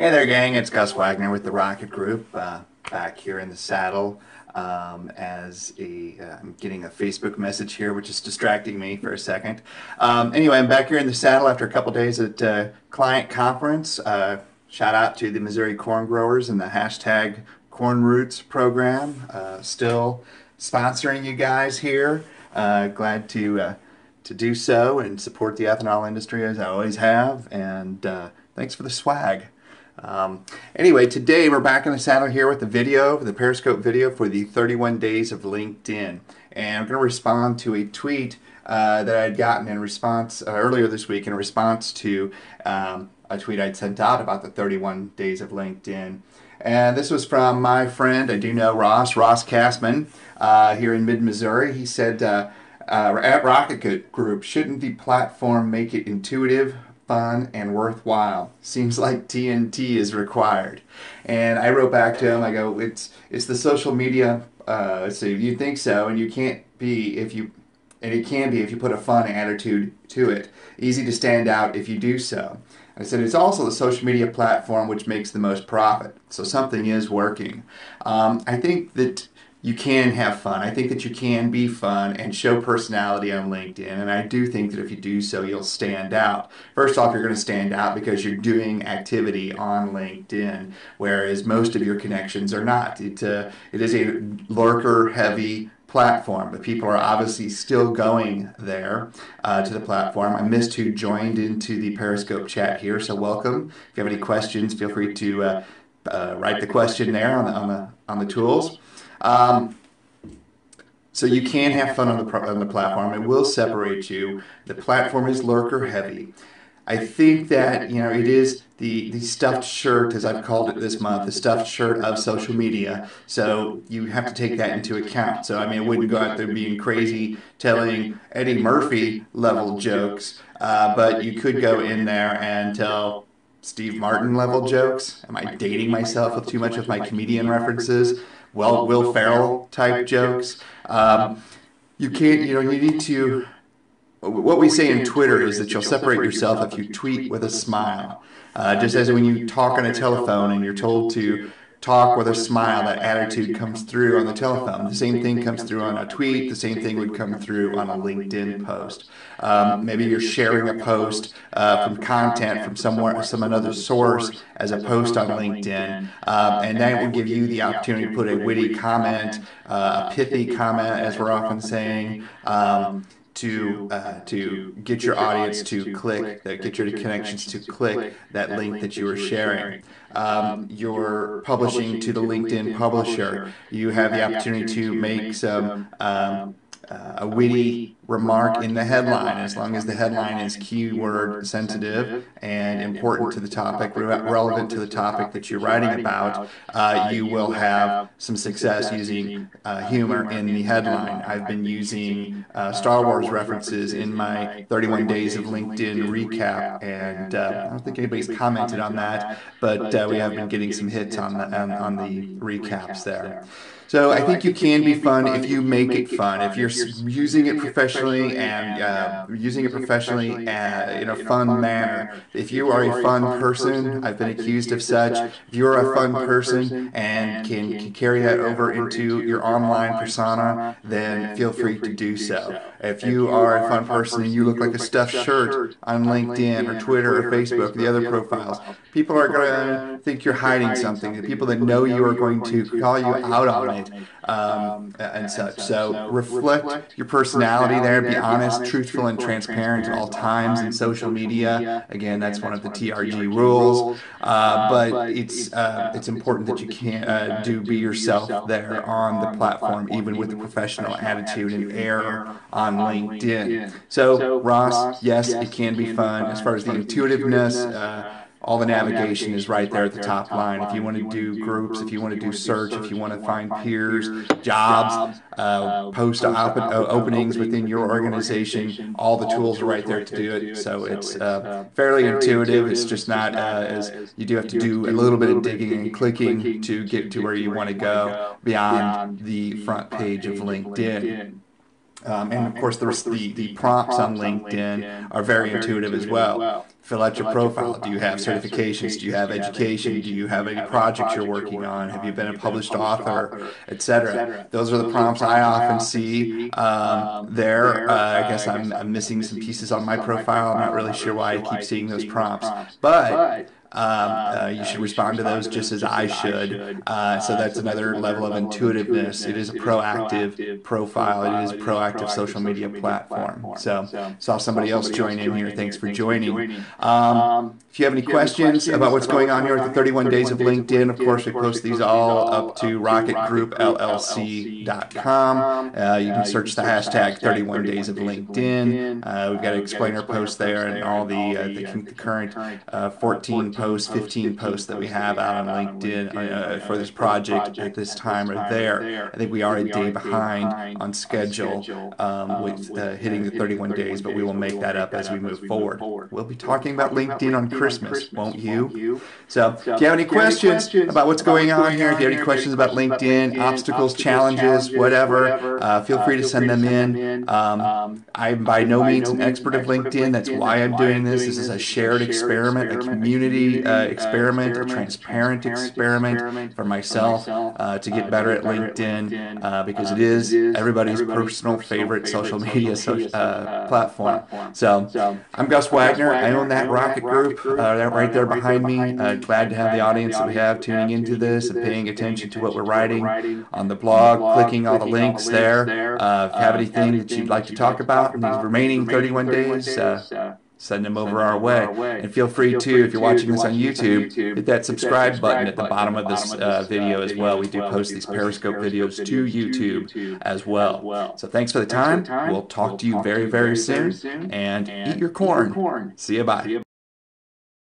Hey there, gang. It's Gus Wagner with the Rocket Group, back here in the saddle. I'm getting a Facebook message here, which is distracting me for a second. Anyway, I'm back here in the saddle after a couple days at client conference. Shout out to the Missouri corn growers and the hashtag Corn Roots program. Still sponsoring you guys here. Glad to do so and support the ethanol industry as I always have. And thanks for the swag. Anyway, today we're back in the saddle here with the video, the Periscope video for the 31 days of LinkedIn. And I'm going to respond to a tweet that I had gotten in response earlier this week in response to a tweet I'd sent out about the 31 days of LinkedIn. And this was from my friend, I do know Ross Castman, here in mid-Missouri. He said, at Rocket Group, shouldn't the platform make it intuitive, fun, and worthwhile? Seems like TNT is required. And I wrote back to him, I go, it's the social media, so you think so, and you can't be if you, and it can be if you put a fun attitude to it. Easy to stand out if you do so. I said it's also the social media platform which makes the most profit. So something is working. I think that you can have fun. I think that you can be fun and show personality on LinkedIn. And I do think that if you do so, you'll stand out. First off, you're going to stand out because you're doing activity on LinkedIn, whereas most of your connections are not. It is a lurker-heavy platform, but people are obviously still going there to the platform. I missed who joined into the Periscope chat here, so welcome. If you have any questions, feel free to write the question there on the tools. So you can have fun on the platform. It will separate you. The platform is lurker heavy. I think that it is the stuffed shirt, as I've called it this month, the stuffed shirt of social media. So you have to take that into account. So I mean, I wouldn't go out there being crazy telling Eddie Murphy level jokes, but you could go in there and tell Steve Martin level jokes. Am I dating myself with too much of my comedian references? Well, Will Ferrell type jokes. You can't, you need to. What we say in Twitter is that you'll separate yourself if you tweet with a smile. Just as when you talk on a telephone and you're told to talk with a smile, that attitude comes through on the telephone. The same thing comes through on a tweet. The same thing would come through on a LinkedIn post. Maybe you're sharing a post from content from some another source as a post on LinkedIn, and that will give you the opportunity to put a witty comment, a pithy comment, as we're often saying. To get your audience to click, get your connections to click that link that you are sharing. You're publishing to the LinkedIn publisher. You have the opportunity to make some a witty remark in the headline, as long as the headline is keyword sensitive and important to the topic, relevant to the topic that you're writing about. You will have some success using humor in the headline. I've been using Star Wars references in my 31 days of LinkedIn recap, and I don't think anybody's commented on that, but we have been getting some hits on the recaps there. So I think you can be fun if you make it fun. If you're using it professionally and using it professionally in a fun manner. If you are a fun person, I've been accused of such. If you're a fun person and can carry that over into your online persona, then feel free to do so. If you are a fun person and you look like a stuffed shirt on LinkedIn or Twitter or Facebook, the other profiles, people are going to think you're hiding something. The people that know you are going to call you out on it and such. So reflect your personality there. Be honest, truthful, and transparent at all times in social media. Again, that's one of the TRG rules. But it's important that you can be yourself there on the platform, even with a professional attitude and air on LinkedIn. So Ross, yes, it can be fun. As far as the intuitiveness, all the navigation is right there at the top line. If you want to do groups, if you want to do search, if you want to find peers, jobs, post openings within your organization, all the tools are right there to do it. So it's fairly intuitive. It's just not as you do have to do a little bit of digging and clicking to get to where you want to go beyond the front page of LinkedIn. And of course, the prompts on LinkedIn are very intuitive as well. Fill out your profile. Do you have certifications? Do you have education? Do you have any projects you're working on? Have you been a published author, etc.? Those are the prompts I often see there. I guess I'm missing some pieces on my profile. I'm not really sure why I keep seeing those prompts, but you should respond to those just as I should. So that's another level of intuitiveness. It is a proactive profile. It is a proactive social media platform. So saw somebody else join in here. Thanks for joining. If you have any questions about what's going on here with the 31 Days of LinkedIn, of course, we post these all up to rocketgroupllc.com. You can search the hashtag 31 Days of LinkedIn. We've got an explainer post there and all the current 14 posts, 15 posts that we have out on LinkedIn for this project at this time are there. I think we are a day behind on schedule with hitting the 31 days, but we will make that up as we move forward. We'll be talking about LinkedIn on Christmas, won't you? So if you have any questions about what's going on here, if you have any questions about LinkedIn, obstacles, challenges, whatever, feel free to send them in. I'm by no means an expert of LinkedIn. That's why I'm doing this. This is a shared experiment, a community experiment, a transparent experiment for myself to get better at LinkedIn because it is everybody's personal favorite social media platform. So I'm Gus Wagner. I own that rocket group right there behind me. Glad to have the audience that we have tuning into this and paying attention to what we're writing on the blog, clicking all the links there. If you have anything that you'd like to talk about in these remaining 31 days, send them over our way. And feel free to, if you're watching this on YouTube, hit that subscribe button at the bottom of this video as well. We do post these Periscope videos to YouTube as well. So thanks for the time. We'll talk to you very, very soon. And eat your corn. See you, bye.